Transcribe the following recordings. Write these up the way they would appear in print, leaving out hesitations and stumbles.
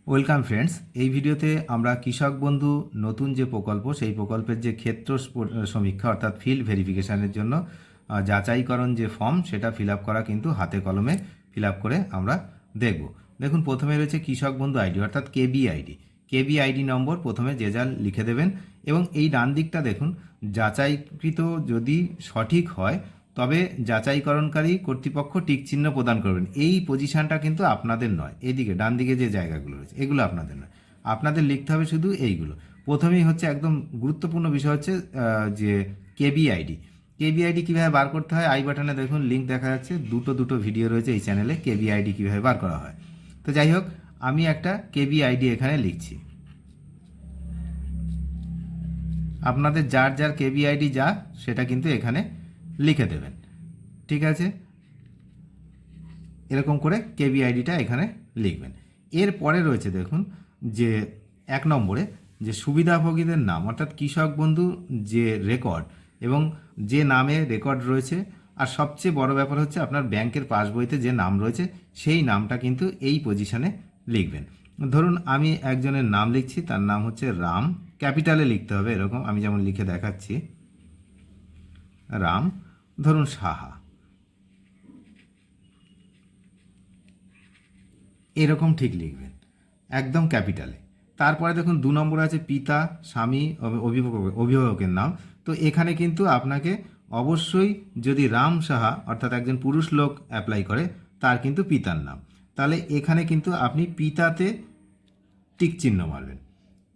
Welcome friends. এই ভিডিওতে আমরা কৃষক বন্ধু নতুন যে প্রকল্প সেই প্রকল্পের যে ক্ষেত্র সমীক্ষা অর্থাৎ ফিল্ড ভেরিফিকেশনের জন্য যাচাইকরণ যে ফর্ম সেটা ফিল আপ করা কিন্তু হাতে কলমে ফিল আপ করে আমরা দেখব। দেখুন, প্রথমে রয়েছে কৃষক বন্ধু আইডি অর্থাৎ কেবিআইডি। কেবিআইডি নম্বর প্রথমে যে যা লিখে দেবেন এবং এই ডান দিকটা দেখুন, যাচাইকৃত যদি সঠিক হয় তবে যাচাইকরণকারী কর্তৃপক্ষ টিক চিহ্ন প্রদান করবেন। এই পজিশনটা কিন্তু আপনাদের নয়, এদিকে ডান দিকে যে জায়গাগুলো রয়েছে এগুলো আপনাদের নয়, আপনাদের লিখতে হবে শুধু এইগুলো। প্রথমেই হচ্ছে একদম গুরুত্বপূর্ণ বিষয় হচ্ছে যে কেবিআইডি। কেবিআইডি কীভাবে বার করতে হয়, আই বাটনে দেখুন লিঙ্ক দেখা যাচ্ছে, দুটো ভিডিও রয়েছে এই চ্যানেলে কেবিআইডি কীভাবে বার করা হয়। তো যাই হোক, আমি একটা কেবিআইডি এখানে লিখছি। আপনাদের যার যার কেবিআইডি যা সেটা কিন্তু এখানে লিখে দেবেন, ঠিক আছে? এরকম করে কেবিআইডিটা এখানে লিখবেন। এরপরে রয়েছে দেখুন যে 1 নম্বরে যে সুবিধাভোগীদের নাম অর্থাৎ কৃষক বন্ধু যে রেকর্ড এবং যে নামে রেকর্ড রয়েছে, আর সবচেয়ে বড় ব্যাপার হচ্ছে আপনার ব্যাংকের পাসবইতে যে নাম রয়েছে সেই নামটা কিন্তু এই পজিশনে লিখবেন। ধরুন আমি একজনের নাম লিখছি, তার নাম হচ্ছে রাম, ক্যাপিটালে লিখতে হবে এরকম, আমি যেমন লিখে দেখাচ্ছি, রাম ধরুন সাহা, এরকম ঠিক লিখবেন একদম ক্যাপিটালে। তারপরে দেখুন 2 নম্বরে আছে পিতা, স্বামী, অভিভাবকের নাম। তো এখানে কিন্তু আপনাকে অবশ্যই, যদি রাম সাহা অর্থাৎ একজন পুরুষ লোক অ্যাপ্লাই করে, তার কিন্তু পিতার নাম, তাহলে এখানে কিন্তু আপনি পিতাতে টিক চিহ্ন মারবেন।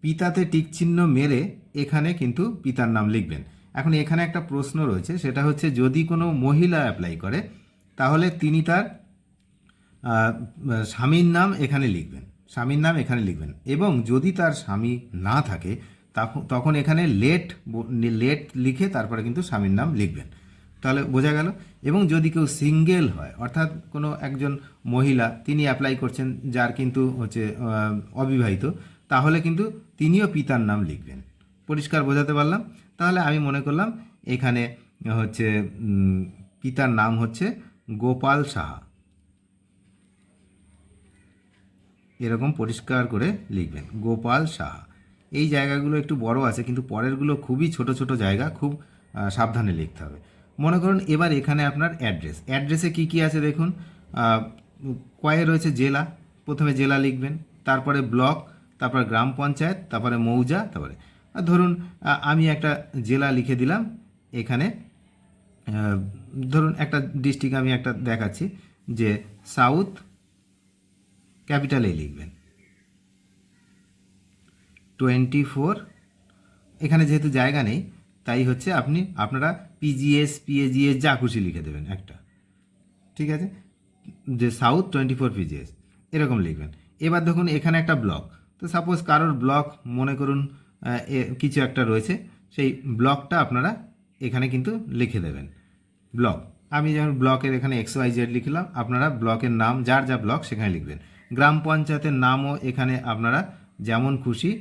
পিতাতে টিক চিহ্ন মেরে এখানে কিন্তু পিতার নাম লিখবেন। এখন এখানে একটা প্রশ্ন রয়েছে, সেটা হচ্ছে যদি কোনো মহিলা অ্যাপ্লাই করে তাহলে তিনি তার স্বামীর নাম এখানে লিখবেন, স্বামীর নাম এখানে লিখবেন। এবং যদি তার স্বামী না থাকে তখন এখানে লেট লিখে তারপরে কিন্তু স্বামীর নাম লিখবেন, তাহলে বোঝা গেল। এবং যদি কেউ সিঙ্গেল হয় অর্থাৎ কোনো একজন মহিলা তিনি অ্যাপ্লাই করছেন যার কিন্তু হচ্ছে অবিবাহিত, তাহলে কিন্তু তিনিও পিতার নাম লিখবেন। পরিষ্কার বোঝাতে পারলাম? তাহলে আমি মনে করলাম এখানে হচ্ছে পিতার নাম হচ্ছে গোপাল সাহা, এরকম পরিষ্কার করে লিখবেন গোপাল সাহা। এই জায়গাগুলো একটু বড় আছে কিন্তু পরেরগুলো খুবই ছোট ছোট জায়গা, খুব সাবধানে লিখতে হবে। মনে করুন এবার এখানে আপনার অ্যাড্রেসে কি কি আছে দেখুন, কয়ে রয়েছে জেলা, প্রথমে জেলা লিখবেন, তারপরে ব্লক, তারপরে গ্রাম পঞ্চায়েত, তারপরে মৌজা, তারপরে ধরুন আমি একটা জেলা লিখে দিলাম এখানে। ধরুন একটা ডিস্ট্রিক্ট আমি একটা দেখাচ্ছি যে সাউথ, ক্যাপিটালেই লিখবেন 24। এখানে যেহেতু জায়গা নেই তাই হচ্ছে আপনারা পিজিএস যা খুশি লিখে দেবেন একটা, ঠিক আছে? যে সাউথ 24 পিজিএস এরকম লিখবেন। এবার দেখুন এখানে একটা ব্লক, তো সাপোজ কারোর ব্লক মনে করুন কিছু একটা রয়েছে, সেই ব্লকটা আপনারা এখানে কিন্তু লিখে দেবেন ব্লক। আমি যেমন ব্লকের এখানে XYZ লিখলাম, আপনারা ব্লকের নাম যার যা ব্লক সেখানে লিখবেন। গ্রাম পঞ্চায়েতের নামও এখানে আপনারা যেমন খুশি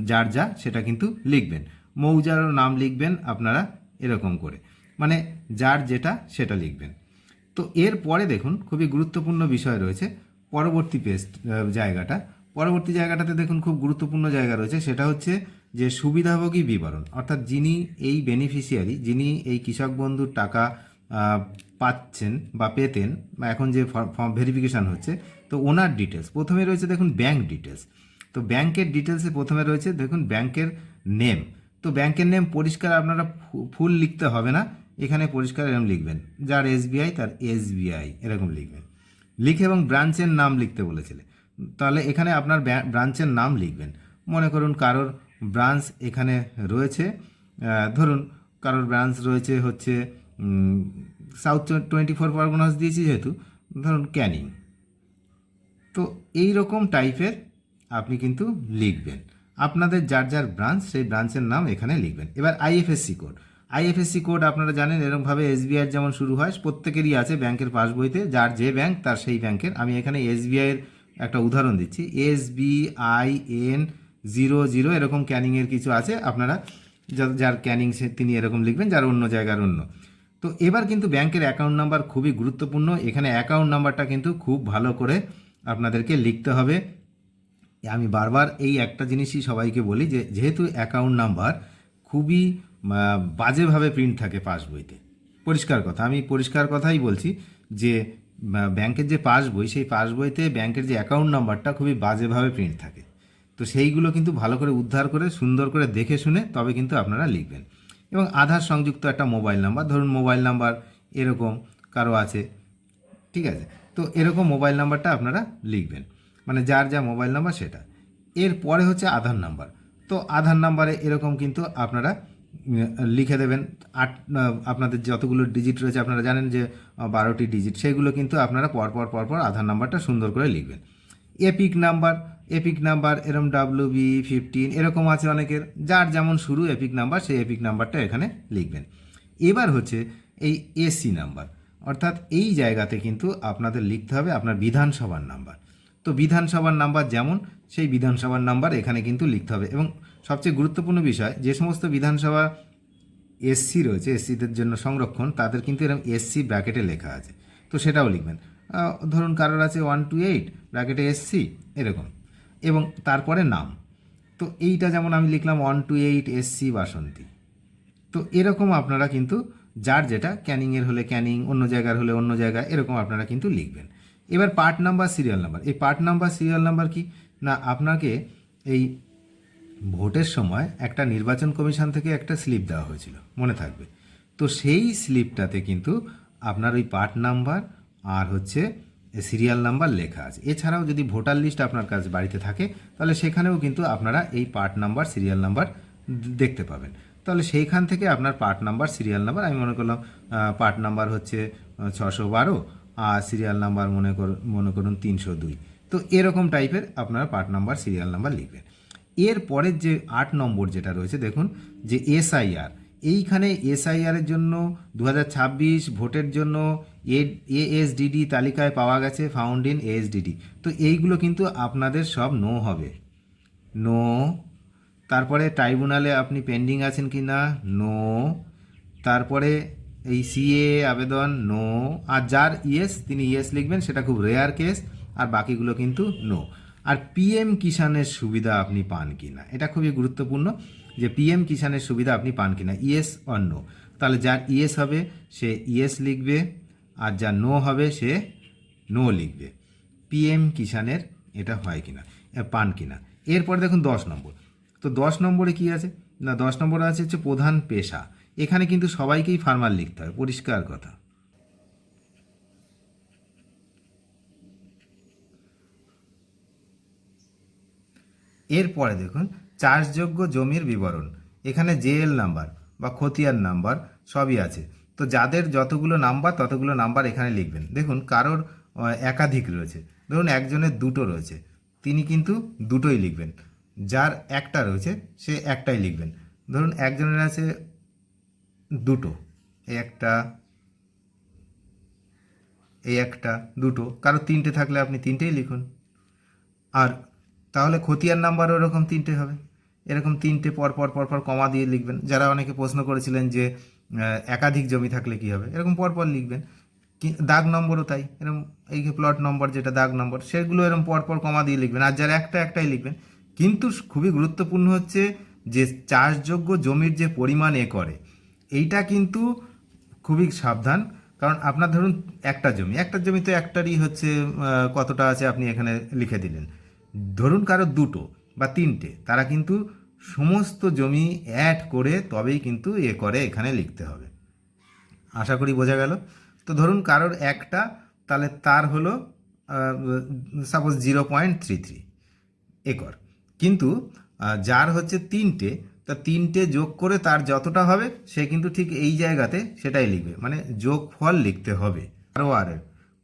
যার যা সেটা কিন্তু লিখবেন। মৌজারও নাম লিখবেন আপনারা এরকম করে, মানে যার যেটা সেটা লিখবেন। তো এরপরে দেখুন খুবই গুরুত্বপূর্ণ বিষয় রয়েছে পরবর্তী পরবর্তী জায়গাটাতে দেখুন খুব গুরুত্বপূর্ণ জায়গা রয়েছে, সেটা হচ্ছে যে সুবিধাভোগী বিবরণ অর্থাৎ যিনি এই বেনিফিশিয়ারি, যিনি এই কৃষক বন্ধুর টাকা পাচ্ছেন বা পেতেন, বা এখন যে ফর্ম ভেরিফিকেশান হচ্ছে, তো ওনার ডিটেলস প্রথমে রয়েছে দেখুন ব্যাংক ডিটেলস। তো ব্যাংকের ডিটেলসে প্রথমে রয়েছে দেখুন ব্যাংকের নেম। তো ব্যাংকের নেম পরিষ্কার আপনারা ফুল লিখতে হবে না, এখানে পরিষ্কার এরকম লিখবেন, যার SBI তার SBI এরকম লিখবেন, লিখে এবং ব্রাঞ্চের নাম লিখতে বলেছিলে, তাহলে এখানে আপনার ব্রাঞ্চের নাম লিখবেন। মনে করুন কারোর ব্রাঞ্চ এখানে রয়েছে, ধরুন কারোর ব্রাঞ্চ রয়েছে হচ্ছে সাউথ 24 পরগনাস দিয়েছি যেহেতু, ধরুন ক্যানিং। তো এই রকম টাইপের আপনি কিন্তু লিখবেন, আপনাদের যার যার ব্রাঞ্চ সেই ব্রাঞ্চের নাম এখানে লিখবেন। এবার আইএফএসসি কোড আপনারা জানেন এরকমভাবে SBI যেমন শুরু হয় প্রত্যেকেরই আছে ব্যাংকের পাসবইতে, যার যে ব্যাংক তার সেই ব্যাংকের। আমি এখানে SBI এর একটা উদাহরণ দিচ্ছি, SBIN00 এরকম ক্যানিংয়ের কিছু আছে, আপনারা যার ক্যানিং সে তিনি এরকম লিখবেন, যার অন্য জায়গার অন্য। তো এবার কিন্তু ব্যাংকের অ্যাকাউন্ট নাম্বার খুবই গুরুত্বপূর্ণ, এখানে অ্যাকাউন্ট নাম্বারটা কিন্তু খুব ভালো করে আপনাদেরকে লিখতে হবে। আমি বারবার এই একটা জিনিসই সবাইকে বলি যে যেহেতু অ্যাকাউন্ট নাম্বার খুবই বাজেভাবে প্রিন্ট থাকে পাসবইতে, পরিষ্কার কথা, আমি পরিষ্কার কথাই বলছি যে ব্যাংকের যে পাসবই, সেই পাসবইতে ব্যাংকের যে অ্যাকাউন্ট নাম্বারটা খুবই বাজেভাবে প্রিন্ট থাকে। তো সেইগুলো কিন্তু ভালো করে উদ্ধার করে সুন্দর করে দেখে শুনে তবে কিন্তু আপনারা লিখবেন। এবং আধার সংযুক্ত একটা মোবাইল নাম্বার, ধরুন মোবাইল নাম্বার এরকম কারো আছে, ঠিক আছে, তো এরকম মোবাইল নাম্বারটা আপনারা লিখবেন, মানে যার যা মোবাইল নাম্বার সেটা। এরপরে হচ্ছে আধার নাম্বার। তো আধার নাম্বারে এরকম কিন্তু আপনারা লিখে দেবেন আপনাদের যতগুলো ডিজিট রয়েছে, আপনারা জানেন যে 12টি ডিজিট, সেগুলো কিন্তু আপনারা পরপর আধার নাম্বারটা সুন্দর করে লিখবেন। এপিক নাম্বার এরকম WB15 এরকম আছে অনেকের, যার যেমন শুরু এপিক নাম্বার, সেই এপিক নাম্বারটা এখানে লিখবেন। এবার হচ্ছে এই এসি নাম্বার, অর্থাৎ এই জায়গাতে কিন্তু আপনাদের লিখতে হবে আপনার বিধানসভার নাম্বার। তো বিধানসভার নাম্বার যেমন, সেই বিধানসভার নাম্বার এখানে কিন্তু লিখতে হবে। এবং সবচেয়ে গুরুত্বপূর্ণ বিষয়, যে সমস্ত বিধানসভা এসসি রয়েছে, এসসিদের জন্য সংরক্ষণ, তাদের কিন্তু এরকম এসসি ব্র্যাকেটে লেখা আছে, তো সেটাও লিখবেন। ধরুন কারোর আছে 128 ব্র্যাকেটে এসসি এরকম, এবং তারপরে নাম। তো এইটা যেমন আমি লিখলাম 128 এসসি বাসন্তী। তো এরকম আপনারা কিন্তু যার যেটা, ক্যানিংয়ের হলে ক্যানিং, অন্য জায়গার হলে অন্য জায়গা, এরকম আপনারা কিন্তু লিখবেন। এবার পার্ট নাম্বার সিরিয়াল নাম্বার। এই পার্ট নাম্বার সিরিয়াল নাম্বার কি না, আপনাকে এই ভোটের সময় একটা নির্বাচন কমিশন থেকে একটা স্লিপ দেওয়া হয়েছিল, মনে থাকবে। তো সেই স্লিপটাতে কিন্তু আপনার ওই পার্ট নাম্বার আর হচ্ছে সিরিয়াল নাম্বার লেখা আছে। এছাড়াও যদি ভোটার লিস্ট আপনার কাছে বাড়িতে থাকে, তাহলে সেখানেও কিন্তু আপনারা এই পার্ট নাম্বার সিরিয়াল নাম্বার দেখতে পাবেন। তাহলে সেইখান থেকে আপনার পার্ট নাম্বার সিরিয়াল নাম্বার, আমি মনে করলাম পার্ট নাম্বার হচ্ছে 612 আর সিরিয়াল নাম্বার মনে করুন 302। তো এরকম টাইপের আপনারা পার্ট নাম্বার সিরিয়াল নাম্বার লিখবেন। এর পরের যে 8 নম্বর যেটা রয়েছে, দেখুন যে এসআইআর, এইখানে এসআইআরের জন্য 2026 ভোটের জন্য এএসডিডি তালিকায় পাওয়া গেছে, ফাউন্ড ইন এএসডিডি। তো এইগুলো কিন্তু আপনাদের সব নো হবে, নো। তারপরে ট্রাইব্যুনালে আপনি পেন্ডিং আছেন কি না, নো। তারপরে এই সিএ আবেদন, নো। আর যার ইয়েস তিনি ইয়েস লিখবেন, সেটা খুব রেয়ার কেস, আর বাকিগুলো কিন্তু নো। আর পিএম কিষাণের সুবিধা আপনি পান কি না, এটা খুবই গুরুত্বপূর্ণ, যে পিএম কিষাণের সুবিধা আপনি পান কি না, ইয়েস অর নো। তাহলে যার ইয়েস হবে সে ইয়েস লিখবে, আর যার নো হবে সে নো লিখবে। পিএম কিষাণের এটা হয় কিনা, পান কিনা। এরপরে দেখুন 10 নম্বর। তো 10 নম্বরে কি আছে না, 10 নম্বরে আছে হচ্ছে প্রধান পেশা। এখানে কিন্তু সবাইকেই ফার্মার লিখতে হয়, পরিষ্কার কথা। এরপরে দেখুন চাষযোগ্য জমির বিবরণ। এখানে জেএল নাম্বার বা খতিয়ান নাম্বার সবই আছে। তো যাদের যতগুলো নাম্বার ততগুলো নাম্বার এখানে লিখবেন। দেখুন কারোর একাধিক রয়েছে, ধরুন একজনের দুটো রয়েছে, তিনি কিন্তু দুটোই লিখবেন। যার একটা রয়েছে সে একটাই লিখবেন। ধরুন একজনের আছে দুটো, এই একটা দুটো, কারো তিনটে থাকলে আপনি তিনটেই লিখুন। আর তাহলে খতিয়ান নাম্বারও এরকম তিনটে হবে, এরকম তিনটে পরপর কমা দিয়ে লিখবেন। যারা অনেকে প্রশ্ন করেছিলেন যে একাধিক জমি থাকলে কি হবে, এরকম পরপর লিখবেন। দাগ নম্বরও তাই, এরকম এই যে প্লট নম্বর যেটা দাগ নম্বর, সেগুলো এরকম পরপর কমা দিয়ে লিখবেন। আর যারা একটাই লিখবেন। কিন্তু খুবই গুরুত্বপূর্ণ হচ্ছে যে চাষযোগ্য জমির যে পরিমাণ একরে, এইটা কিন্তু খুবই সাবধান। কারণ আপনার ধরুন একটা জমি তো একটারই হচ্ছে কতটা আছে আপনি এখানে লিখে দিলেন। ধরুন কারো দুটো বা তিনটে, তারা কিন্তু সমস্ত জমি অ্যাড করে তবেই কিন্তু করে এখানে লিখতে হবে। আশা করি বোঝা গেল। তো ধরুন কারোর একটা, তাহলে তার হলো সাপোজ 0.33 একর। কিন্তু যার হচ্ছে তিনটে, তা তিনটে যোগ করে তার যতটা হবে সে কিন্তু ঠিক এই জায়গাতে সেটাই লিখবে, মানে যোগফল লিখতে হবে। আরও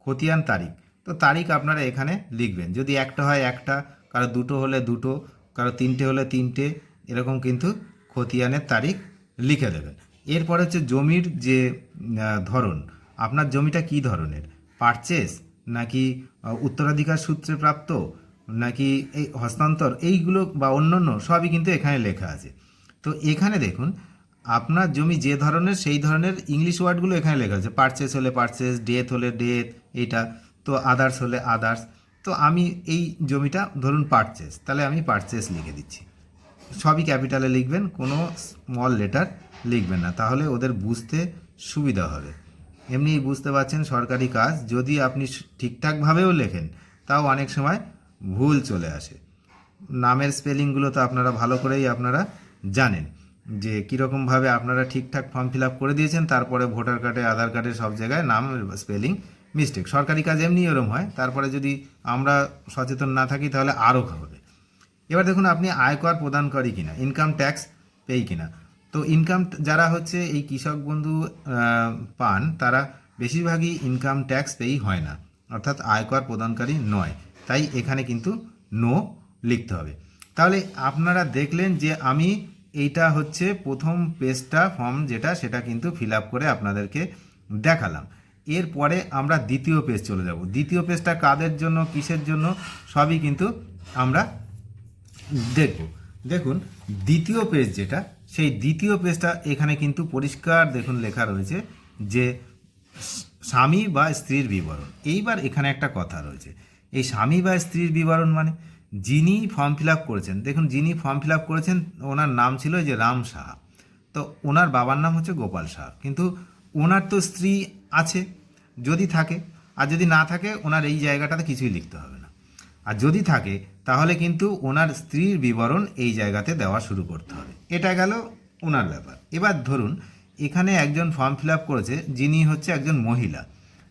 খতিয়ান তারিখ, তো তারিখ আপনারা এখানে লিখবেন। যদি একটা হয় একটা, কারো দুটো হলে দুটো, কারো তিনটে হলে তিনটে, এরকম কিন্তু খতিয়ানের তারিখ লিখে দেবেন। এরপর হচ্ছে জমির যে ধরন, আপনার জমিটা কী ধরনের, পারচেস নাকি উত্তরাধিকার সূত্রে প্রাপ্ত নাকি এই হস্তান্তর, এইগুলো বা অন্যান্য সবই কিন্তু এখানে লেখা আছে। তো এখানে দেখুন আপনার জমি যে ধরনের, সেই ধরনের ইংলিশ ওয়ার্ডগুলো এখানে লেখা আছে। পারচেস হলে পারচেস, ডেথ হলে ডেথ, এইটা তো আদার্স হলে আদার্স। তো আমি এই জমিটা ধরুন পারচেস, তাহলে আমি পারচেস লিখে দিচ্ছি। সবই ক্যাপিটালে লিখবেন, কোনো স্মল লেটার লিখবেন না, তাহলে ওদের বুঝতে সুবিধা হবে। এমনিই বুঝতে পারছেন সরকারি কাজ, যদি আপনি ঠিকঠাকভাবেও লেখেন তাও অনেক সময় ভুল চলে আসে। নামের স্পেলিংগুলো তো আপনারা ভালো করেই আপনারা জানেন যে কীরকমভাবে আপনারা ঠিকঠাক ফর্ম ফিল আপ করে দিয়েছেন, তারপরে ভোটার কার্ডে আধার কার্ডে সব জায়গায় নাম স্পেলিং মিস্টেক। সরকারি কাজ এমনি এরম হয়, তারপরে যদি আমরা সচেতন না থাকি তাহলে আরও হবে। এবার দেখুন আপনি আয়কর প্রদানকারী কিনা, ইনকাম ট্যাক্স পেই কিনা। তো ইনকাম যারা হচ্ছে এই কৃষক বন্ধু পান, তারা বেশিরভাগই ইনকাম ট্যাক্স পেই হয় না, অর্থাৎ আয়কর প্রদানকারী নয়, তাই এখানে কিন্তু নো লিখতে হবে। তাহলে আপনারা দেখলেন যে আমি এইটা হচ্ছে প্রথম পেজটা ফর্ম যেটা, সেটা কিন্তু ফিল আপ করে আপনাদেরকে দেখালাম। এরপরে আমরা দ্বিতীয় পেজ চলে যাব। দ্বিতীয় পেজটা কাদের জন্য, কিসের জন্য, সবই কিন্তু আমরা দেখব। দেখুন দ্বিতীয় পেজ যেটা, সেই দ্বিতীয় পেজটা এখানে কিন্তু পরিষ্কার দেখুন লেখা রয়েছে যে স্বামী বা স্ত্রীর বিবরণ। এইবার এখানে একটা কথা রয়েছে, এই স্বামী বা স্ত্রীর বিবরণ মানে যিনি ফর্ম ফিল আপ করেছেন, দেখুন যিনি ফর্ম ফিল আপ করেছেন ওনার নাম ছিল যে রাম সাহা, তো ওনার বাবার নাম হচ্ছে গোপাল সাহা, কিন্তু ওনার তো স্ত্রী আছে যদি থাকে, আর যদি না থাকে ওনার এই জায়গাটাতে কিছুই লিখতে হবে না। আর যদি থাকে তাহলে কিন্তু ওনার স্ত্রীর বিবরণ এই জায়গাতে দেওয়া শুরু করতে হবে। এটা গেল ওনার ব্যাপার। এবার ধরুন এখানে একজন ফর্ম ফিল আপ করেছে যিনি হচ্ছে একজন মহিলা,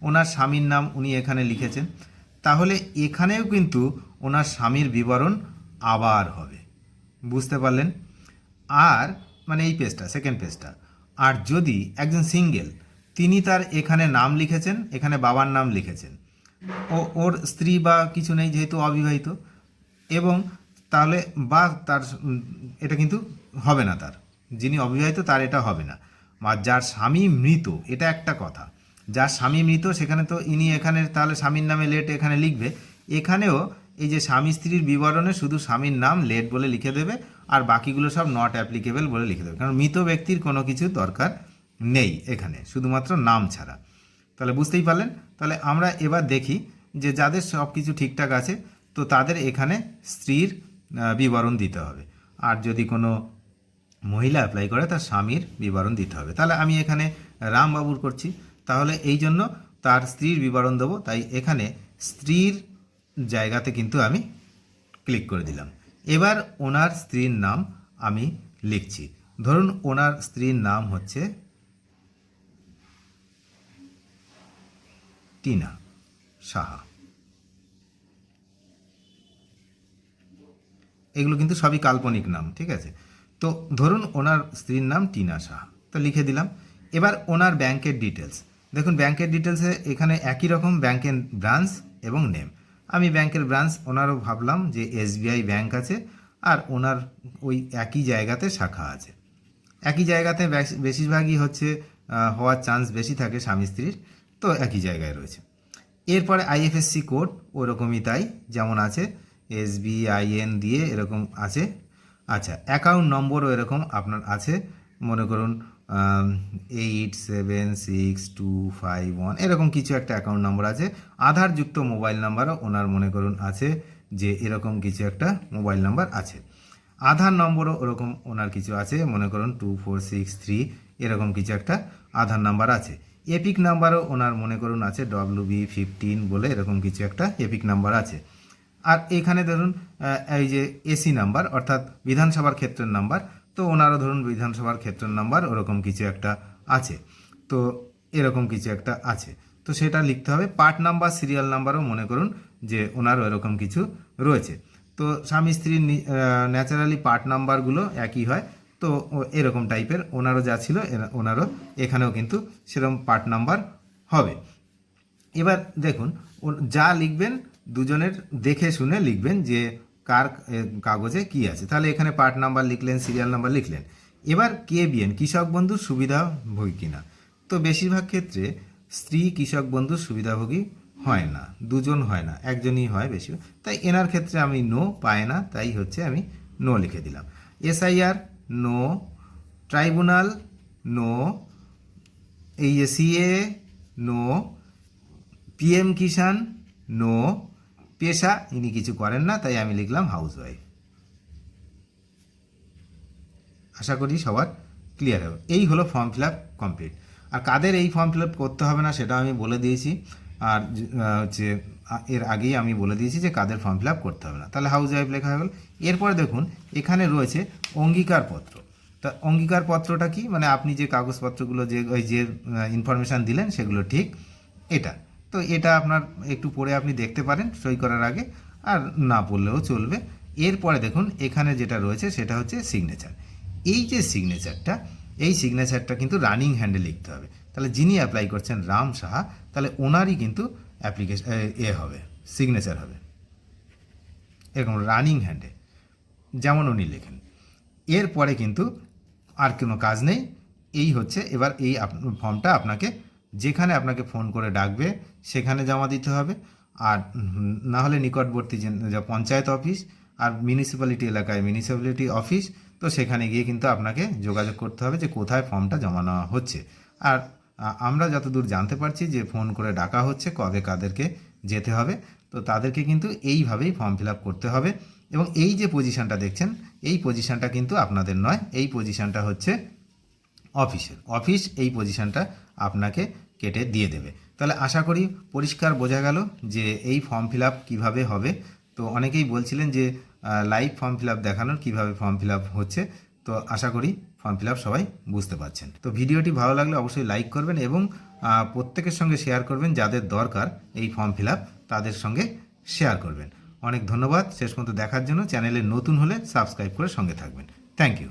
ওনার স্বামীর নাম উনি এখানে লিখেছেন, তাহলে এখানেও কিন্তু ওনার স্বামীর বিবরণ আবার হবে, বুঝতে পারলেন? আর মানে এই পেজটা, সেকেন্ড পেজটা। আর যদি একজন সিঙ্গেল, তিনি তার এখানে নাম লিখেছেন, এখানে বাবার নাম লিখেছেন, ওর স্ত্রী বা কিছু নেই যেহেতু অবিবাহিত, এবং তাহলে বা তার এটা কিন্তু হবে না, তার যিনি অবিবাহিত তার এটা হবে না। আর যার স্বামী মৃত, এটা একটা কথা, যার স্বামী মৃত সেখানে তো ইনি এখানে তাহলে স্বামীর নামে লেট এখানে লিখবে। এখানেও এই যে স্বামী স্ত্রীর বিবরণে শুধু স্বামীর নাম লেট বলে লিখে দেবে, আর বাকিগুলো সব নট অ্যাপ্লিকেবল বলে লিখে দেবে, কারণ মৃত ব্যক্তির কোনো কিছু দরকার নেই এখানে, শুধুমাত্র নাম ছাড়া। তাহলে বুঝতেই পারলেন। তাহলে আমরা এবার দেখি যে যাদের সব কিছু ঠিকঠাক আছে, তো তাদের এখানে স্ত্রীর বিবরণ দিতে হবে, আর যদি কোনো মহিলা অ্যাপ্লাই করে তার স্বামীর বিবরণ দিতে হবে। তাহলে আমি এখানে রামবাবুর করছি, তাহলে এই জন্য তার স্ত্রীর বিবরণ দেবো, তাই এখানে স্ত্রীর জায়গাতে কিন্তু আমি ক্লিক করে দিলাম। এবার ওনার স্ত্রীর নাম আমি লিখছি। ধরুন ওনার স্ত্রীর নাম হচ্ছে টিনা সাহা। এগুলো কিন্তু সবই কাল্পনিক নাম, ঠিক আছে? তো ধরুন ওনার স্ত্রীর নাম টিনা সাহা, তো লিখে দিলাম। এবার ওনার ব্যাংকের ডিটেলস, দেখুন ব্যাংকের ডিটেলসে এখানে একই রকম ব্যাংকের ব্রাঞ্চ এবং নেম। আমি ব্যাংকের ব্রাঞ্চ ওনারও ভাবলাম যে SBI ব্যাংক আছে, আর ওনার ওই একই জায়গাতে শাখা আছে, একই জায়গাতে বেশিরভাগই হচ্ছে হওয়ার চান্স বেশি থাকে স্বামী স্ত্রীর, তো একই জায়গায় রয়েছে। এরপরে IFSC কোড ওরকমই তাই, যেমন আছে SBIN দিয়ে এরকম আছে। আচ্ছা, অ্যাকাউন্ট নম্বরও এরকম আপনার আছে, মনে করুন 876251 এরকম কিছু একটা অ্যাকাউন্ট নম্বর আছে। আধারযুক্ত মোবাইল নাম্বারও ওনার মনে করুন আছে, যে এরকম কিছু একটা মোবাইল নাম্বার আছে। আধার নম্বরও ওরকম ওনার কিছু আছে, মনে করুন 2463 এরকম কিছু একটা আধার নাম্বার আছে। এপিক নাম্বারও ওনার মনে করুন আছে WB15 বলে এরকম কিছু একটা এপিক নাম্বার আছে। আর এখানে ধরুন এই যে AC নাম্বার অর্থাৎ বিধানসভার ক্ষেত্রের নাম্বার, তো ওনারও ধরুন বিধানসভার ক্ষেত্রের নাম্বার ওরকম কিছু একটা আছে, তো এরকম কিছু একটা আছে, তো সেটা লিখতে হবে। পার্ট নাম্বার সিরিয়াল নাম্বারও মনে করুন যে ওনারও এরকম কিছু রয়েছে। তো স্বামী স্ত্রীর ন্যাচারালি পার্ট নাম্বারগুলো একই হয়, তো এরকম টাইপের ওনারও যা ছিল ওনারও এখানেও কিন্তু সেরকম পার্ট নাম্বার হবে। এবার দেখুন যা লিখবেন দুজনের দেখে শুনে লিখবেন যে কার কাগজে কি আছে। তাহলে এখানে পার্ট নাম্বার লিখলেন, সিরিয়াল নাম্বার লিখলেন। এবার KBN কৃষক বন্ধুর সুবিধাভোগী কিনা, তো বেশিরভাগ ক্ষেত্রে স্ত্রী কৃষক বন্ধুর সুবিধাভোগী হয় না, দুজন হয় না, একজনই হয় বেশি, তাই এনার ক্ষেত্রে আমি নো পায় না, তাই হচ্ছে আমি নো লিখে দিলাম। SIR নো, ট্রাইব্যুনাল নো, এই CA নো, PM কিষাণ নো, পেশা ইনি কিছু করেন না, তাই আমি লিখলাম হাউসওয়াইফ। আশা করি সবার ক্লিয়ার হবে। এই হলো ফর্ম ফিল আপ কমপ্লিট। আর কাদের এই ফর্ম ফিল আপ করতে হবে না সেটা আমি বলে দিয়েছি, আর হচ্ছে এর আগেই আমি বলে দিয়েছি যে কাদের ফর্ম ফিল আপ করতে হবে না। তাহলে হাউসওয়াইফ লেখা হয়ে গেল। এরপরে দেখুন এখানে রয়েছে অঙ্গীকারপত্র। তা অঙ্গীকারপত্রটা কি, মানে আপনি যে কাগজপত্রগুলো যে ইনফরমেশান দিলেন সেগুলো ঠিক এটা। তো এটা আপনার একটু পড়ে আপনি দেখতে পারেন সই করার আগে, আর না পড়লেও চলবে। এরপরে দেখুন এখানে যেটা রয়েছে সেটা হচ্ছে সিগনেচার। এই যে সিগনেচারটা, এই সিগনেচারটা কিন্তু রানিং হ্যান্ডে লিখতে হবে। তাহলে যিনি অ্যাপ্লাই করছেন রাম সাহা, তাহলে ওনারই কিন্তু অ্যাপ্লিকেশন হবে, সিগনেচার হবে এরকম রানিং হ্যান্ডে, যেমন উনি লেখেন। এরপরে কিন্তু আর কোনো কাজ নেই। এই হচ্ছে এবার এই ফর্মটা আপনাকে যেখানে আপনাকে ফোন করে ডাকবে সেখানে জমা দিতে হবে, আর না হলে নিকটবর্তী যে পঞ্চায়েত অফিস আর মিউনিসিপ্যালিটি এলাকায় মিউনিসিপ্যালিটি অফিস, তো সেখানে গিয়ে কিন্তু আপনাকে যোগাযোগ করতে হবে যে কোথায় ফর্মটা জমা নেওয়া হচ্ছে। আর আমরা যতদূর জানতে পারছি যে ফোন করে ডাকা হচ্ছে কবে কাদেরকে যেতে হবে, তো তাদেরকে কিন্তু এইভাবেই ফর্ম ফিল আপ করতে হবে। এবং এই যে পজিশানটা দেখছেন, এই পজিশানটা কিন্তু আপনাদের নয়, এই পজিশানটা হচ্ছে অফিসের। অফিস এই পজিশানটা আপনাকে কেটে দিয়ে দেবে। তাহলে আশা করি পরিষ্কার বোঝা গেল যে এই ফর্ম ফিল আপ কীভাবে হবে। তো অনেকেই বলছিলেন যে লাইভ ফর্ম ফিল আপ দেখানোর, কীভাবে ফর্ম ফিল আপ হচ্ছে। তো আশা করি ফর্ম ফিল আপ সবাই বুঝতে পারছেন। তো ভিডিওটি ভালো লাগলে অবশ্যই লাইক করবেন এবং প্রত্যেকের সঙ্গে শেয়ার করবেন, যাদের দরকার এই ফর্ম ফিল আপ তাদের সঙ্গে শেয়ার করবেন। অনেক ধন্যবাদ শেষ পর্যন্ত দেখার জন্য। চ্যানেলে নতুন হলে সাবস্ক্রাইব করে সঙ্গে থাকবেন। Thank you.